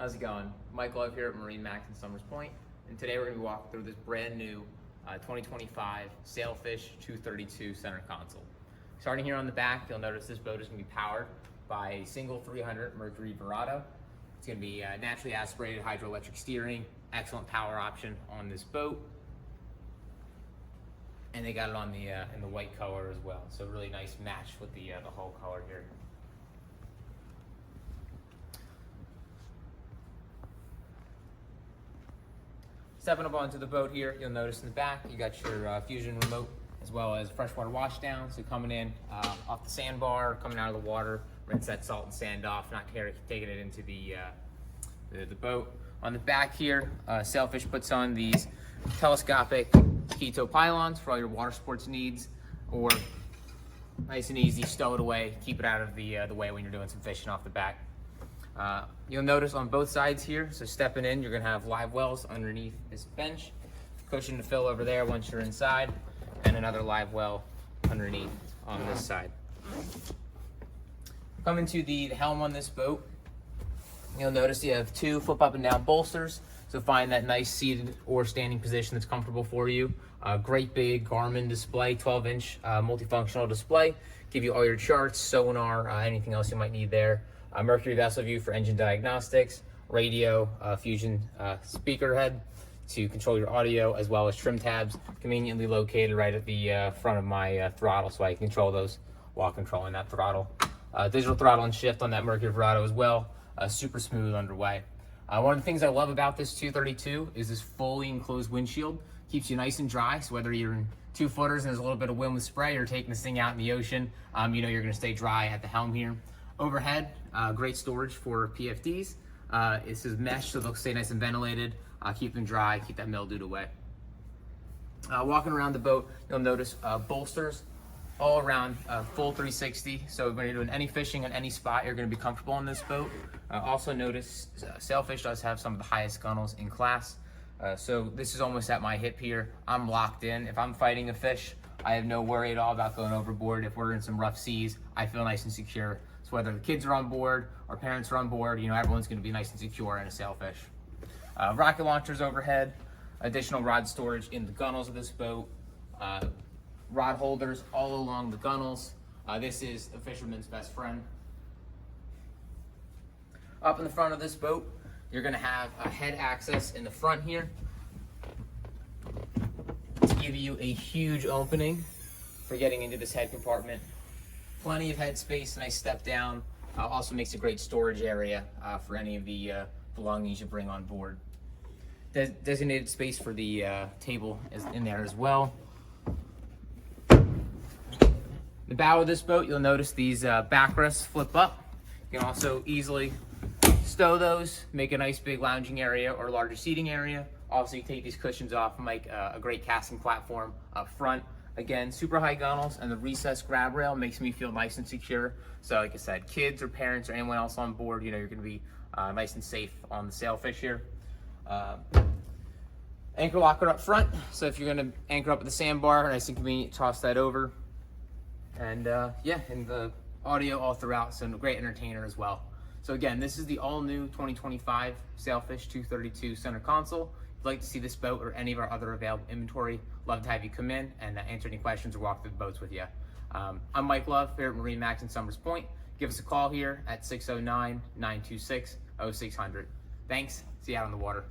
How's it going? Mike Love here at MarineMax in Summers Point, and today we're going to be walking through this brand new 2025 Sailfish 232 center console. Starting here on the back, you'll notice this boat is going to be powered by a single 300 Mercury Verado. It's going to be naturally aspirated hydroelectric steering, excellent power option on this boat, and they got it on the in the white color as well. So really nice match with the hull color here. Stepping up onto the boat here, you'll notice in the back you got your Fusion remote as well as freshwater wash down. So coming in off the sandbar, coming out of the water, rinse that salt and sand off, not taking it into the boat. On the back here, Sailfish puts on these telescopic Keto pylons for all your water sports needs, or nice and easy, stow it away, keep it out of the way when you're doing some fishing off the back. You'll notice on both sides here, so stepping in, you're gonna have live wells underneath this bench, cushion to fill over there once you're inside, and another live well underneath on this side. Coming to the helm on this boat, you'll notice you have two flip up and down bolsters, so find that nice seated or standing position that's comfortable for you. Great big Garmin display, 12-inch multifunctional display, give you all your charts, sonar, anything else you might need there. Mercury vessel view for engine diagnostics, radio, Fusion speaker head to control your audio, as well as trim tabs conveniently located right at the front of my throttle, so I can control those while controlling that throttle. Digital throttle and shift on that Mercury Verado as well, super smooth underway. One of the things I love about this 232 is this fully enclosed windshield. Keeps you nice and dry, so whether you're in 2 footers and there's a little bit of wind with spray, or taking this thing out in the ocean, you know you're gonna stay dry at the helm here. Overhead, great storage for PFDs. This is mesh, so they'll stay nice and ventilated, keep them dry, keep that mildew away. Walking around the boat, you'll notice bolsters all around, full 360. So when you're doing any fishing on any spot, you're gonna be comfortable on this boat. Also notice Sailfish does have some of the highest gunnels in class. So this is almost at my hip here. I'm locked in. If I'm fighting a fish, I have no worry at all about going overboard. If we're in some rough seas, I feel nice and secure. So whether the kids are on board or parents are on board, you know, everyone's gonna be nice and secure in a Sailfish. Rocket launchers overhead, additional rod storage in the gunnels of this boat, rod holders all along the gunnels. This is the fisherman's best friend. Up in the front of this boat, you're gonna have a head access in the front here to give you a huge opening for getting into this head compartment. Plenty of head space, nice step down. Also makes a great storage area for any of the belongings you bring on board. Designated space for the table is in there as well. The bow of this boat, you'll notice these backrests flip up. You can also easily stow those, make a nice big lounging area or larger seating area. Also, you take these cushions off and make a great casting platform up front. Again, super high gunnels, and the recessed grab rail makes me feel nice and secure. So like I said, kids or parents or anyone else on board, you know, you're gonna be nice and safe on the Sailfish here. Anchor locker up front. So if you're gonna anchor up at the sandbar, nice and convenient, toss that over. And yeah, and the audio all throughout, so a great entertainer as well. So again, this is the all-new 2025 Sailfish 232 center console. If you'd like to see this boat or any of our other available inventory, love to have you come in and answer any questions or walk through the boats with you. I'm Mike Love here at MarineMax in Summers Point. Give us a call here at 609-926-0600. Thanks, see you out on the water.